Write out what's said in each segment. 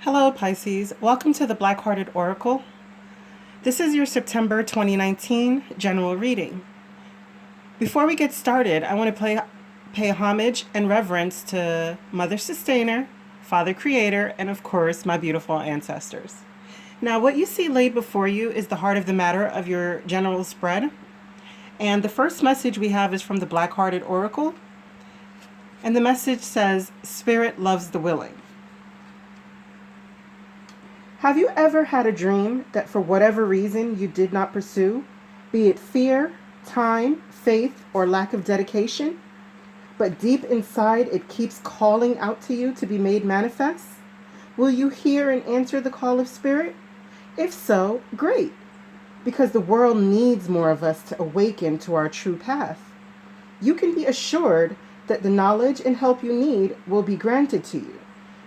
Hello, Pisces. Welcome to the Black-Hearted Oracle. This is your September 2019 general reading. Before we get started, I want to pay homage and reverence to Mother Sustainer, Father Creator, and of course, my beautiful ancestors. Now, what you see laid before you is the heart of the matter of your general spread. And the first message we have is from the Black-Hearted Oracle. And the message says, Spirit loves the willing. Have you ever had a dream that for whatever reason you did not pursue, be it fear, time, faith, or lack of dedication, but deep inside it keeps calling out to you to be made manifest? Will you hear and answer the call of Spirit? If so, great, because the world needs more of us to awaken to our true path. You can be assured that the knowledge and help you need will be granted to you,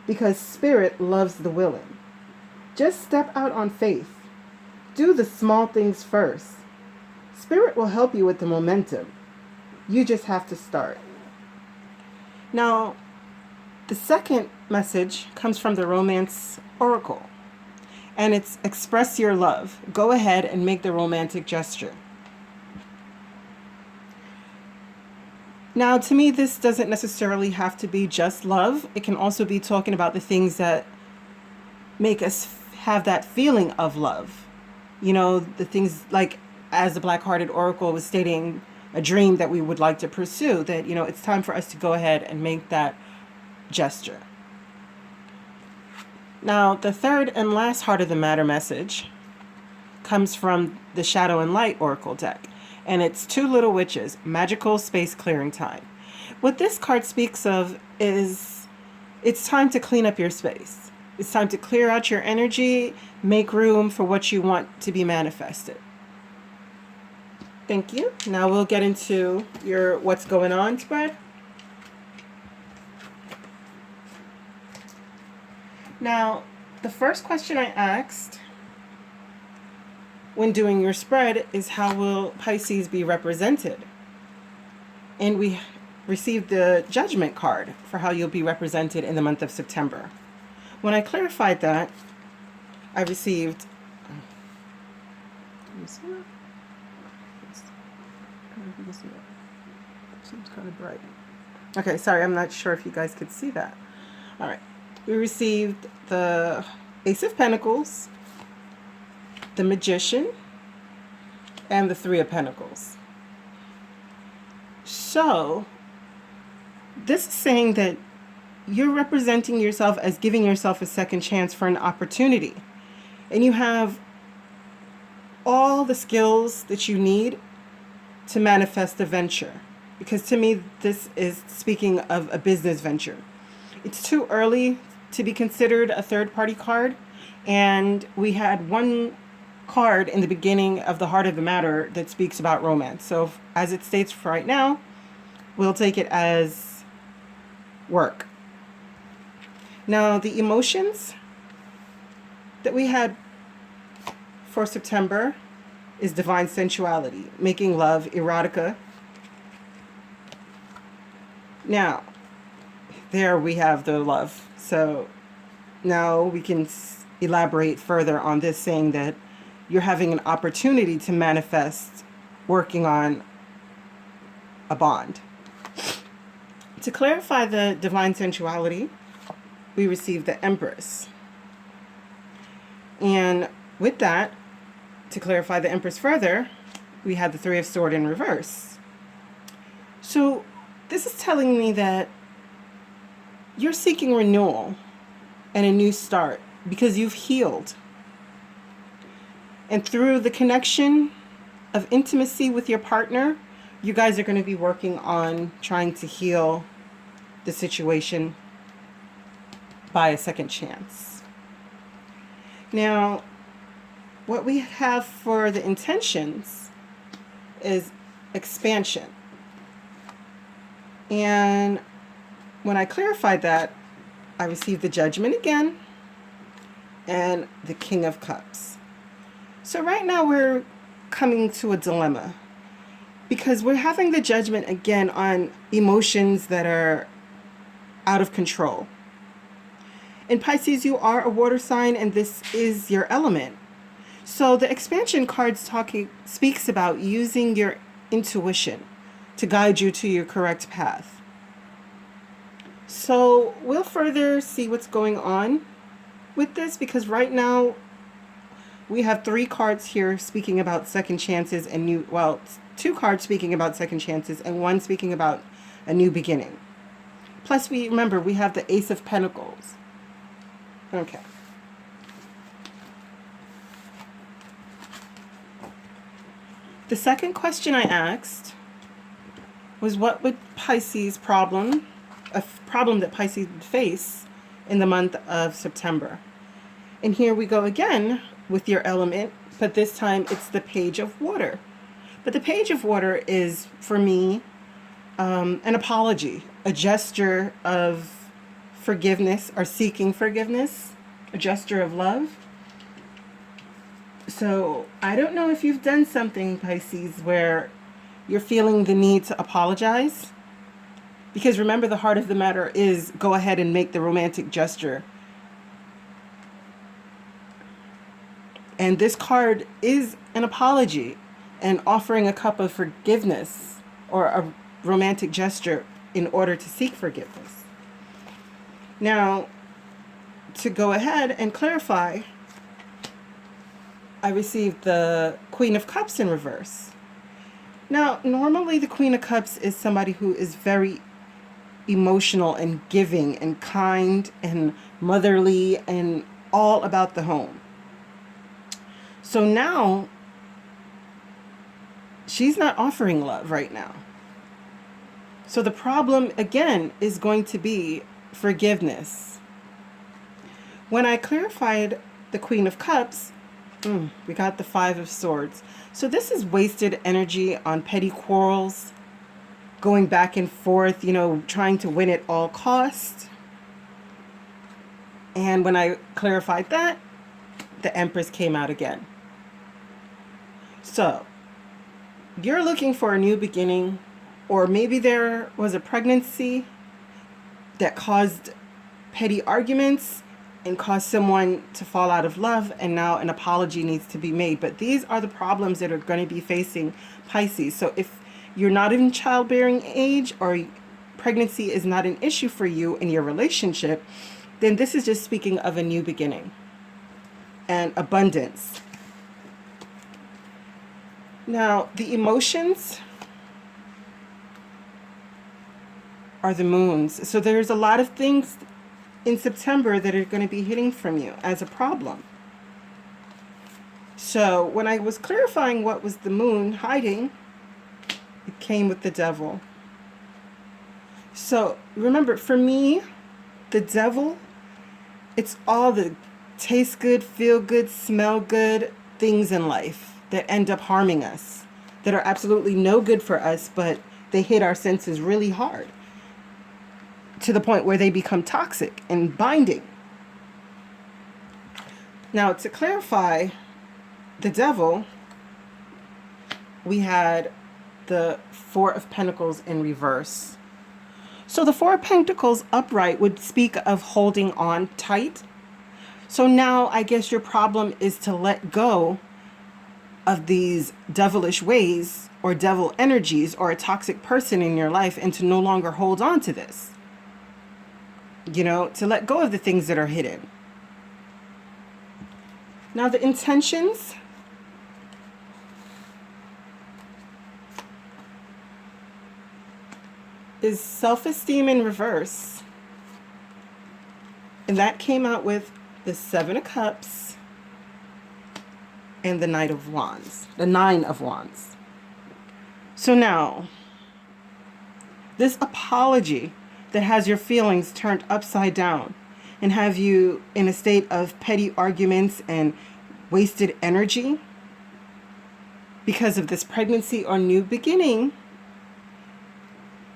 because Spirit loves the willing. Just step out on faith. Do the small things first. Spirit will help you with the momentum. You just have to start. Now, the second message comes from the Romance Oracle, and it's express your love. Go ahead and make the romantic gesture. Now, to me, this doesn't necessarily have to be just love. It can also be talking about the things that make us have that feeling of love. You know, the things like, as the Black-Hearted Oracle was stating, a dream that we would like to pursue, that, you know, it's time for us to go ahead and make that gesture. Now, the third and last heart of the matter message comes from the Shadow and Light Oracle deck, and it's Two Little Witches, Magical Space Clearing Time. What this card speaks of is it's time to clean up your space. It's time to clear out your energy, make room for what you want to be manifested. Thank you. Now we'll get into your what's going on spread. Now, the first question I asked when doing your spread is, how will Pisces be represented? And we received the Judgment card for how you'll be represented in the month of September. When I clarified that, I received, seems kind of bright. Okay, sorry, I'm not sure if you guys could see that. All right, we received the Ace of Pentacles, the Magician, and the Three of Pentacles. So, this is saying that you're representing yourself as giving yourself a second chance for an opportunity. And you have all the skills that you need to manifest a venture. Because to me, this is speaking of a business venture. It's too early to be considered a third-party card. And we had one card in the beginning of the Heart of the Matter that speaks about romance. So as it states for right now, we'll take it as work. Now, the emotions that we had for September is divine sensuality, making love, erotica. Now, there we have the love. So now we can elaborate further on this, saying that you're having an opportunity to manifest working on a bond. To clarify the divine sensuality, we received the Empress. And with that, to clarify the Empress further, we had the Three of Swords in reverse. So this is telling me that you're seeking renewal and a new start because you've healed. And through the connection of intimacy with your partner, you guys are going to be working on trying to heal the situation by a second chance. Now, what we have for the intentions is expansion. And when I clarified that, I received the Judgment again and the King of Cups. So right now we're coming to a dilemma, because we're having the Judgment again on emotions that are out of control. In Pisces, you are a water sign, and this is your element. So the expansion cards speaks about using your intuition to guide you to your correct path. So we'll further see what's going on with this, because right now we have 3 cards here speaking about second chances and 2 cards speaking about second chances and 1 speaking about a new beginning. Plus, remember, we have the Ace of Pentacles. Okay. The second question I asked was, what would Pisces problem that Pisces would face in the month of September? And here we go again with your element, but this time it's the Page of Water. But the Page of Water is, for me, an apology, a gesture of forgiveness or seeking forgiveness, a gesture of love. So I don't know if you've done something, Pisces, where you're feeling the need to apologize. Because remember, the heart of the matter is, go ahead and make the romantic gesture. And this card is an apology and offering a cup of forgiveness or a romantic gesture in order to seek forgiveness. Now, to go ahead and clarify, I received the Queen of Cups in reverse. Now, normally the Queen of Cups is somebody who is very emotional and giving and kind and motherly and all about the home. So now, she's not offering love right now. So the problem, again, is going to be forgiveness. When I clarified the Queen of Cups, we got the Five of Swords. So this is wasted energy on petty quarrels, going back and forth, trying to win at all costs. And when I clarified that, the Empress came out again. So you're looking for a new beginning, or maybe there was a pregnancy that caused petty arguments and caused someone to fall out of love, and now an apology needs to be made. But these are the problems that are going to be facing Pisces. So if you're not in childbearing age, or pregnancy is not an issue for you in your relationship, then this is just speaking of a new beginning and abundance. Now, the emotions are the moons. So there's a lot of things in September that are going to be hitting from you as a problem. So when I was clarifying what was the moon hiding, it came with the Devil. So remember, for me, the Devil, it's all the taste good, feel good, smell good things in life that end up harming us, that are absolutely no good for us, but they hit our senses really hard, to the point where they become toxic and binding. Now, to clarify the Devil, we had the Four of Pentacles in reverse. So the Four of Pentacles upright would speak of holding on tight. So now I guess your problem is to let go of these devilish ways or devil energies or a toxic person in your life, and to no longer hold on to this. To let go of the things that are hidden. Now the intentions. Is self-esteem in reverse. And that came out with the Seven of Cups and the Knight of Wands. The Nine of Wands. So now, this apology that has your feelings turned upside down and have you in a state of petty arguments and wasted energy because of this pregnancy or new beginning,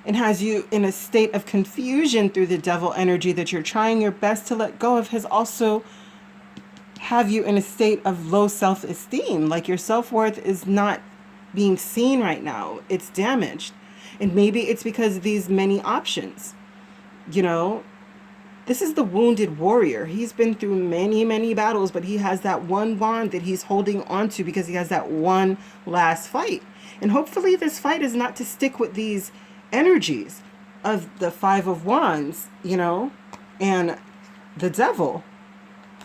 and has you in a state of confusion through the Devil energy that you're trying your best to let go of, has also have you in a state of low self-esteem, like your self-worth is not being seen right now. It's damaged. And maybe it's because of these many options. This This is the wounded warrior. He's been through many, many battles, but he has that one wand that he's holding on to because he has that one last fight. And hopefully this fight is not to stick with these energies of the Five of Wands, you know, and the devil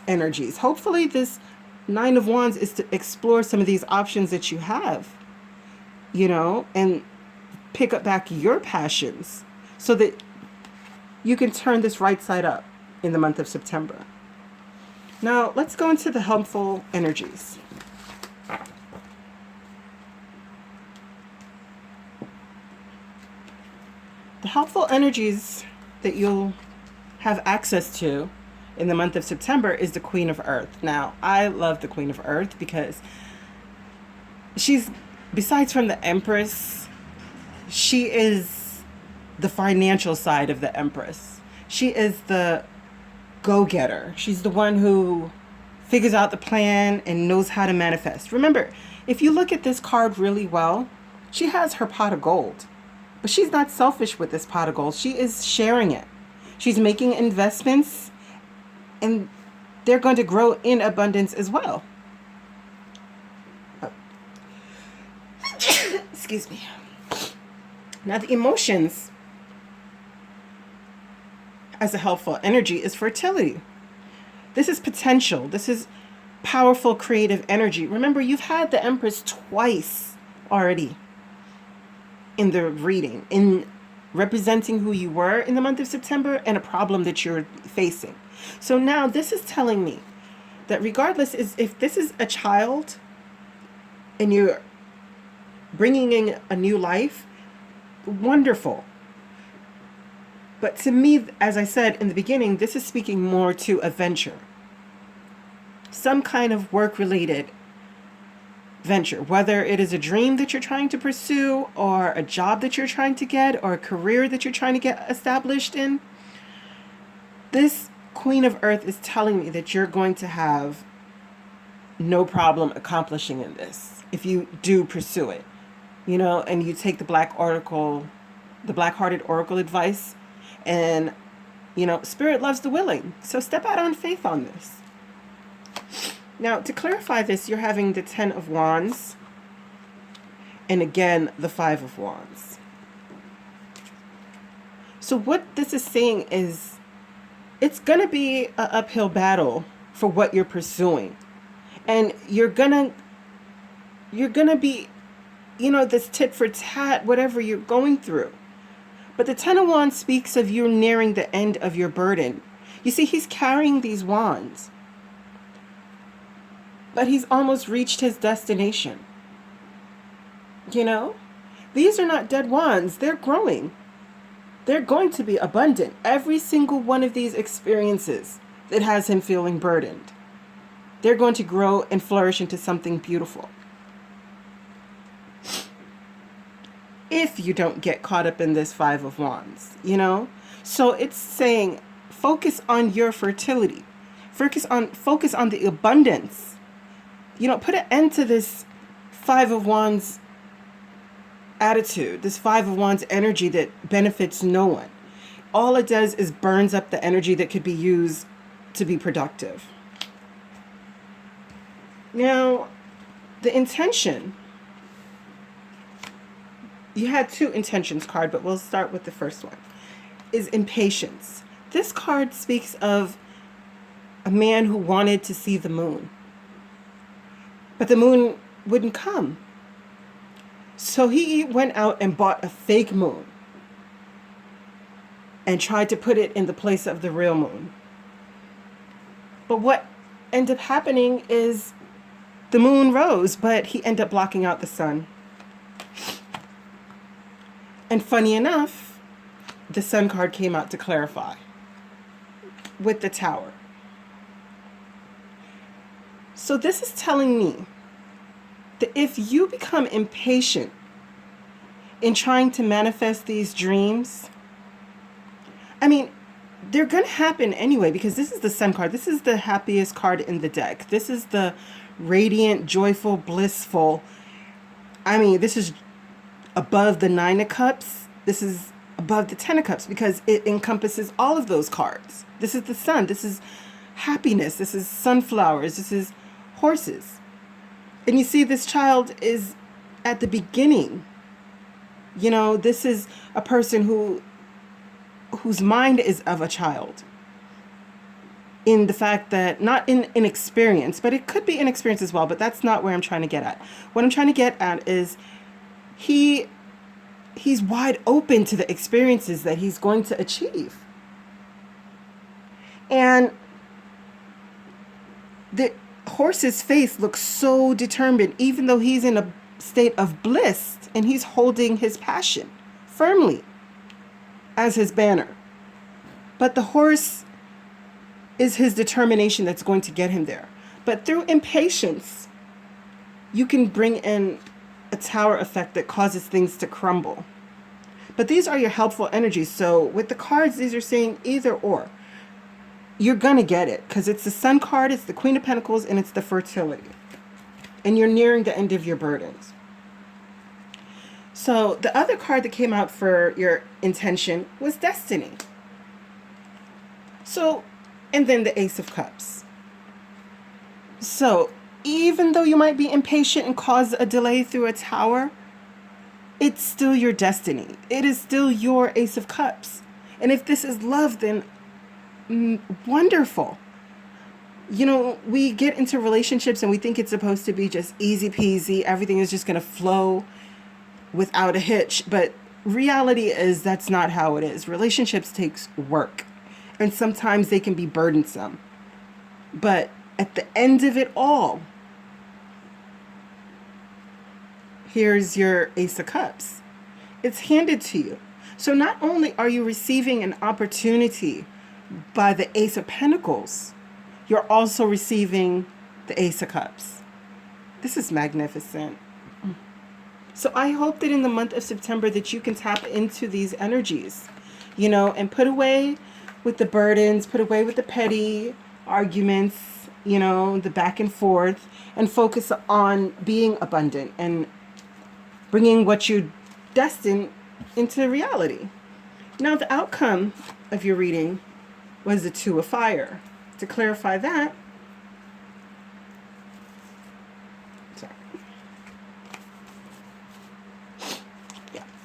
energies. Hopefully this Nine of Wands is to explore some of these options that you have, you know, and pick up back your passions so that you can turn this right side up in the month of September. Now, let's go into the helpful energies. The helpful energies that you'll have access to in the month of September is the Queen of Earth. Now, I love the Queen of Earth because she's, besides from the Empress, she is the financial side of the Empress. She is the go-getter. She's the one who figures out the plan and knows how to manifest. Remember, if you look at this card really well, she has her pot of gold. But she's not selfish with this pot of gold. She is sharing it. She's making investments, and they're going to grow in abundance as well. Excuse me. Now, the emotions as a helpful energy is fertility. This is potential. This is powerful creative energy. Remember, you've had the Empress twice already in the reading, in representing who you were in the month of September and a problem that you're facing. So now this is telling me that regardless if this is a child and you're bringing in a new life, wonderful. But to me, as I said in the beginning, this is speaking more to a venture. Some kind of work-related venture, whether it is a dream that you're trying to pursue or a job that you're trying to get or a career that you're trying to get established in. This Queen of Earth is telling me that you're going to have no problem accomplishing in this if you do pursue it, you know, and you take the Black-Hearted Oracle advice, and, you know, Spirit loves the willing. So step out on faith on this. Now, to clarify this, you're having the Ten of Wands and again, the Five of Wands. So what this is saying is it's going to be an uphill battle for what you're pursuing. And you're going to be, you know, this tit for tat, whatever you're going through. But the Ten of Wands speaks of you nearing the end of your burden. You see, he's carrying these wands, but he's almost reached his destination. You know, these are not dead wands. They're growing. They're going to be abundant. Every single one of these experiences that has him feeling burdened, they're going to grow and flourish into something beautiful. If you don't get caught up in this Five of Wands, you know? So it's saying, focus on your fertility. Focus on the abundance. You know, put an end to this Five of Wands attitude, this Five of Wands energy that benefits no one. All it does is burns up the energy that could be used to be productive. Now, the intention. You had two intentions card, but we'll start with the first one, is impatience. This card speaks of a man who wanted to see the moon, but the moon wouldn't come. So he went out and bought a fake moon and tried to put it in the place of the real moon. But what ended up happening is the moon rose, but he ended up blocking out the sun. And funny enough, the Sun card came out to clarify with the Tower. So this is telling me that if you become impatient in trying to manifest these dreams, I mean, they're going to happen anyway, because this is the Sun card. This is the happiest card in the deck. This is the radiant, joyful, blissful. I mean, this is above the Nine of Cups. This is above the Ten of Cups because it encompasses all of those cards. This is the sun. This is happiness. This is sunflowers. This is horses. And you see, this child is at the beginning. You know, this is a person whose mind is of a child. In the fact that, not in inexperience, but it could be inexperience as well, but that's not where I'm trying to get at. What I'm trying to get at is he's wide open to the experiences that he's going to achieve. And the horse's face looks so determined, even though he's in a state of bliss and he's holding his passion firmly as his banner. But the horse is his determination that's going to get him there. But through impatience, you can bring in a tower effect that causes things to crumble. But these are your helpful energies. So with the cards, these are saying either or. You're going to get it because it's the Sun card, it's the Queen of Pentacles, and it's the fertility. And you're nearing the end of your burdens. So the other card that came out for your intention was Destiny. So, and then the Ace of Cups. So even though you might be impatient and cause a delay through a tower, it's still your destiny. It is still your Ace of Cups. And if this is love, then wonderful. You know, we get into relationships and we think it's supposed to be just easy peasy. Everything is just going to flow without a hitch. But reality is that's not how it is. Relationships takes work. And sometimes they can be burdensome. But at the end of it all, here's your Ace of Cups. It's handed to you. So not only are you receiving an opportunity by the Ace of Pentacles, you're also receiving the Ace of Cups. This is magnificent. So I hope that in the month of September that you can tap into these energies, you know, and put away with the burdens, put away with the petty arguments, you know, the back and forth, and focus on being abundant and bringing what you destined into reality. Now, the outcome of your reading was the Two of Fire. To clarify that,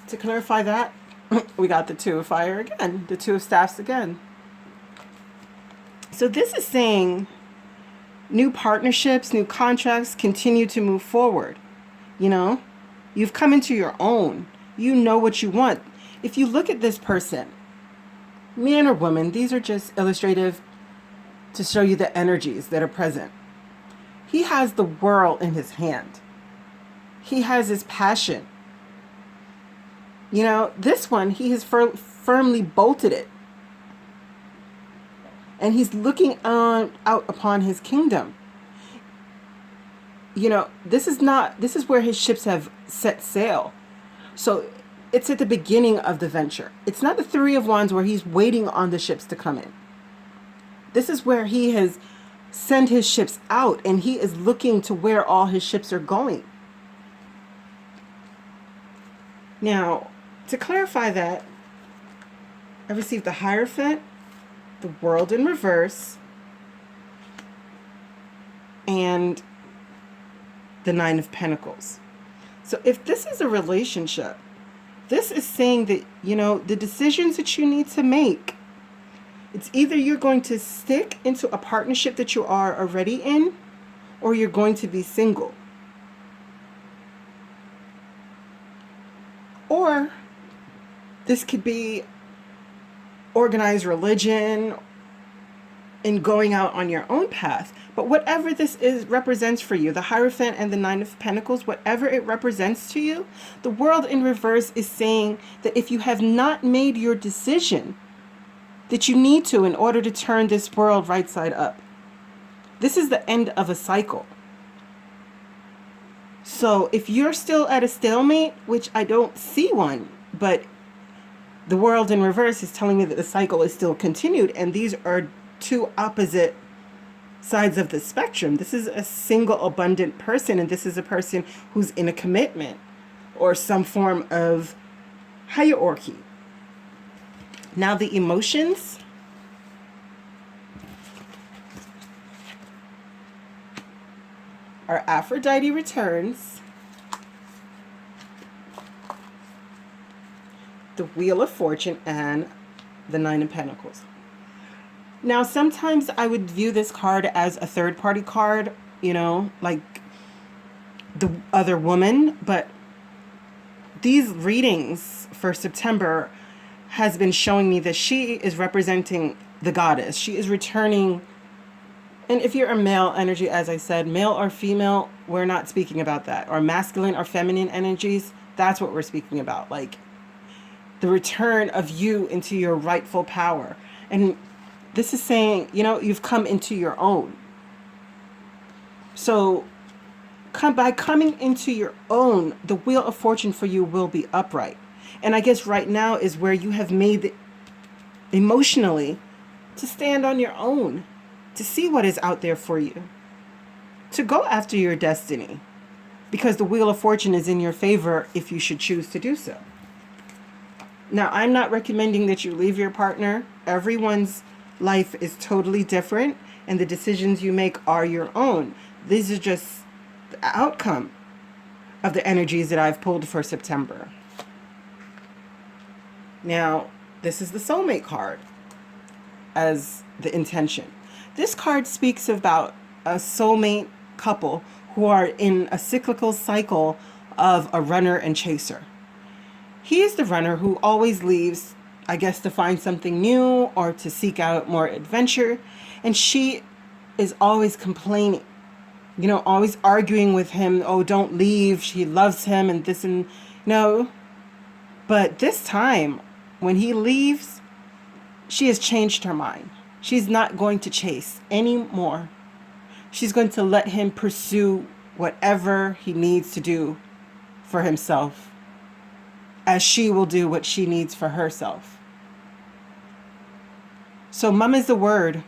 to clarify that, we got the Two of Fire again, the Two of Staffs again. So this is saying new partnerships, new contracts continue to move forward. You know, you've come into your own. You know what you want. If you look at this person, man or woman, these are just illustrative to show you the energies that are present. He has the world in his hand. He has his passion. You know, this one, he has firmly bolted it. And he's looking out upon his kingdom. You know, this is where his ships have set sail. So it's at the beginning of the venture. It's not the Three of Wands where he's waiting on the ships to come in. This is where he has sent his ships out and he is looking to where all his ships are going. Now, to clarify that, I received the Hierophant, the World in Reverse, and the Nine of Pentacles. So if this is a relationship, this is saying that, you know, the decisions that you need to make, it's either you're going to stick into a partnership that you are already in, or you're going to be single. Or this could be organized religion and going out on your own path. But whatever this is represents for you, the Hierophant and the Nine of Pentacles, whatever it represents to you, the World in Reverse is saying that if you have not made your decision, that you need to in order to turn this world right side up. This is the end of a cycle. So if you're still at a stalemate, which I don't see one, but the World in Reverse is telling me that the cycle is still continued, and these are two opposite sides of the spectrum. This is a single abundant person, and this is a person who's in a commitment or some form of hierarchy. Now the emotions are Aphrodite returns, the Wheel of Fortune, and the Nine of Pentacles. Now, sometimes I would view this card as a third-party card, you know, like the other woman, but these readings for September has been showing me that she is representing the goddess. She is returning. And if you're a male energy, as I said, male or female, we're not speaking about that. Or masculine or feminine energies, that's what we're speaking about. Like the return of you into your rightful power. And this is saying, you know, you've come into your own. So by coming into your own, the Wheel of Fortune for you will be upright. And I guess right now is where you have made it emotionally to stand on your own, to see what is out there for you, to go after your destiny, because the Wheel of Fortune is in your favor if you should choose to do so. Now, I'm not recommending that you leave your partner. Everyone's life is totally different, and the decisions you make are your own. These are just the outcome of the energies that I've pulled for September. Now, this is the soulmate card as the intention. This card speaks about a soulmate couple who are in a cyclical cycle of a runner and chaser. He is the runner who always leaves, I guess, to find something new or to seek out more adventure. And she is always complaining, you know, always arguing with him. Oh, don't leave. She loves him and this and no. But this time, when he leaves, she has changed her mind. She's not going to chase anymore. She's going to let him pursue whatever he needs to do for himself, as she will do what she needs for herself. So mum is the word.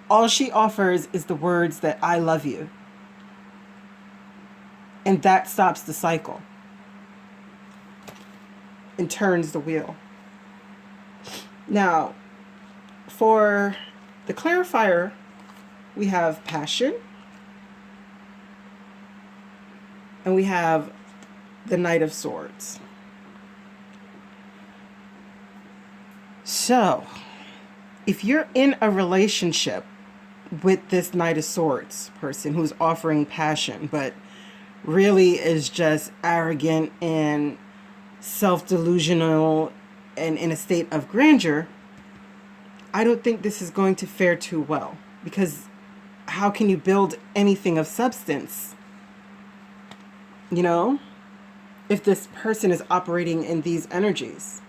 All she offers is the words that I love you. And that stops the cycle and turns the wheel. Now, for the clarifier, we have passion. And we have the Knight of Swords. So, if you're in a relationship with this Knight of Swords person who's offering passion, but really is just arrogant and self-delusional and in a state of grandeur, I don't think this is going to fare too well. Because how can you build anything of substance, you know, if this person is operating in these energies?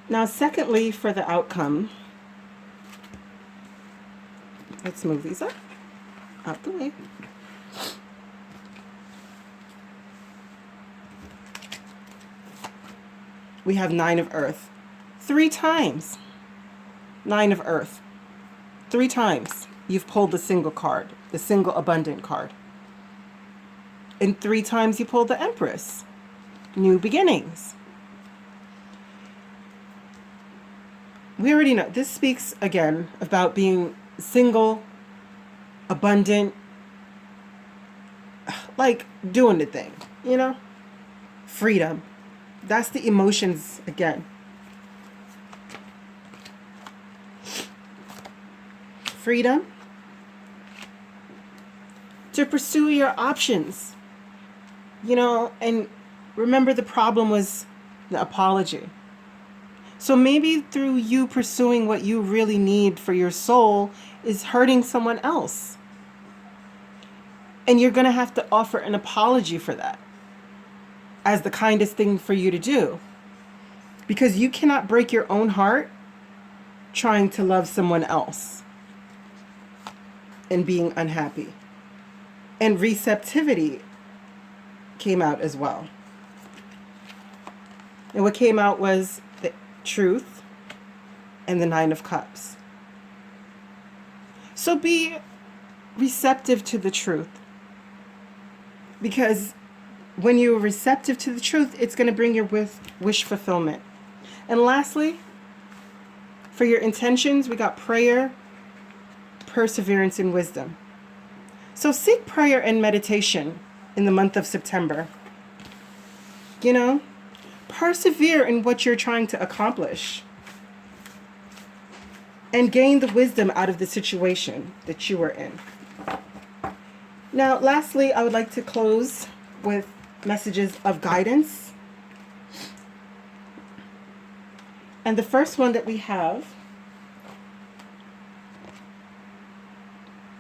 Now, secondly, for the outcome, let's move these up, out the way. We have Nine of Earth. 3 times. Nine of Earth. 3 times you've pulled the single card, the single abundant card. And 3 times you pulled the Empress. New beginnings. We already know. This speaks, again, about being single, abundant, like doing the thing, you know? Freedom. That's the emotions again. Freedom to pursue your options. You know, and remember the problem was the apology. So maybe through you pursuing what you really need for your soul is hurting someone else. And you're going to have to offer an apology for that as the kindest thing for you to do. Because you cannot break your own heart trying to love someone else and being unhappy. And receptivity came out as well. And what came out was the truth and the Nine of Cups. So be receptive to the truth. Because when you're receptive to the truth, it's going to bring your wish fulfillment. And lastly, for your intentions, we got prayer, perseverance, and wisdom. So seek prayer and meditation in the month of September. You know, persevere in what you're trying to accomplish and gain the wisdom out of the situation that you are in. Now, lastly, I would like to close with messages of guidance. And the first one that we have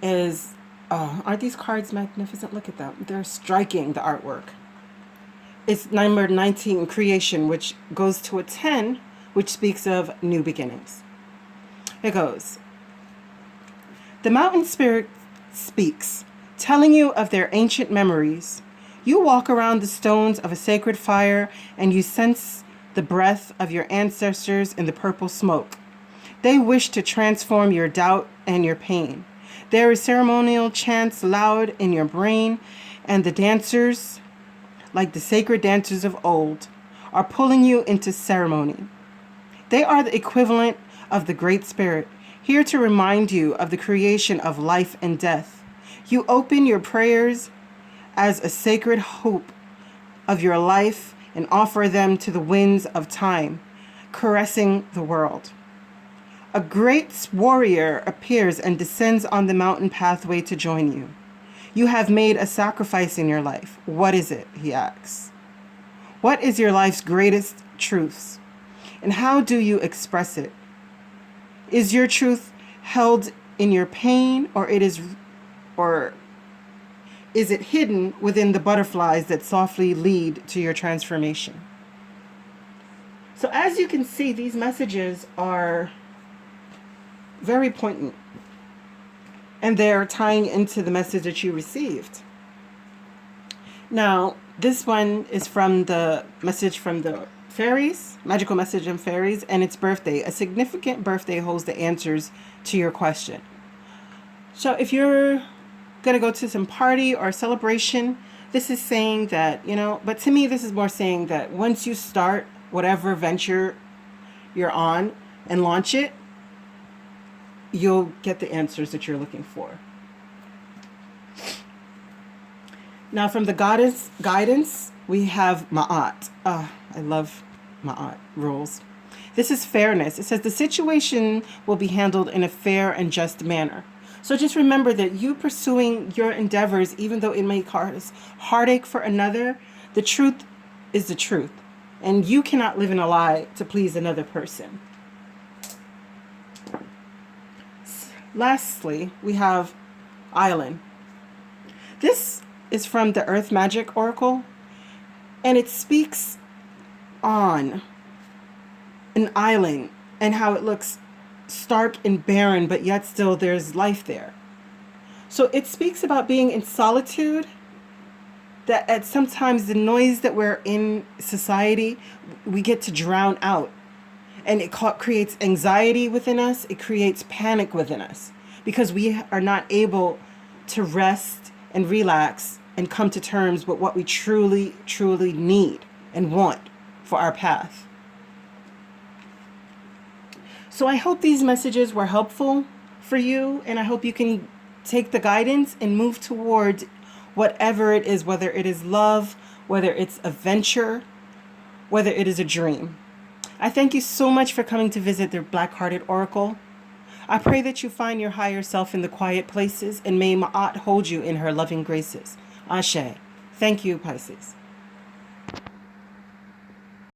is, aren't these cards magnificent? Look at them. They're striking, the artwork. It's number 19, creation, which goes to a 10, which speaks of new beginnings. It goes, the mountain spirit speaks, telling you of their ancient memories. You walk around the stones of a sacred fire and you sense the breath of your ancestors in the purple smoke. They wish to transform your doubt and your pain. There is ceremonial chants loud in your brain, and the dancers, like the sacred dancers of old, are pulling you into ceremony. They are the equivalent of the Great Spirit, here to remind you of the creation of life and death. You open your prayers as a sacred hope of your life and offer them to the winds of time, caressing the world. A great warrior appears and descends on the mountain pathway to join you. You have made a sacrifice in your life. What is it? He asks. What is your life's greatest truths? And how do you express it? Is your truth held in your pain, or is it hidden within the butterflies that softly lead to your transformation? So as you can see, these messages are very poignant, and they're tying into the message that you received. Now, this one is from the message from the fairies, magical message from fairies, and it's birthday. A significant birthday holds the answers to your question. So if you're going to go to some party or celebration, this is saying that, but to me, this is more saying that once you start whatever venture you're on and launch it, you'll get the answers that you're looking for. Now, from the goddess guidance, we have Ma'at. I love Ma'at rules. This is fairness. It says the situation will be handled in a fair and just manner. So just remember that you pursuing your endeavors, even though it may cause heartache for another, the truth is the truth. And you cannot live in a lie to please another person. Lastly, we have Island. This is from the Earth Magic Oracle, and it speaks on an island and how it looks stark and barren, but yet still there's life there. So it speaks about being in solitude, that at sometimes the noise that we're in society, we get to drown out. And it creates anxiety within us. It creates panic within us because we are not able to rest and relax and come to terms with what we truly, truly need and want for our path. So I hope these messages were helpful for you, and I hope you can take the guidance and move towards whatever it is, whether it is love, whether it's a venture, whether it is a dream. I thank you so much for coming to visit the Black-Hearted Oracle. I pray that you find your higher self in the quiet places, and may Ma'at hold you in her loving graces. Ashe. Thank you, Pisces.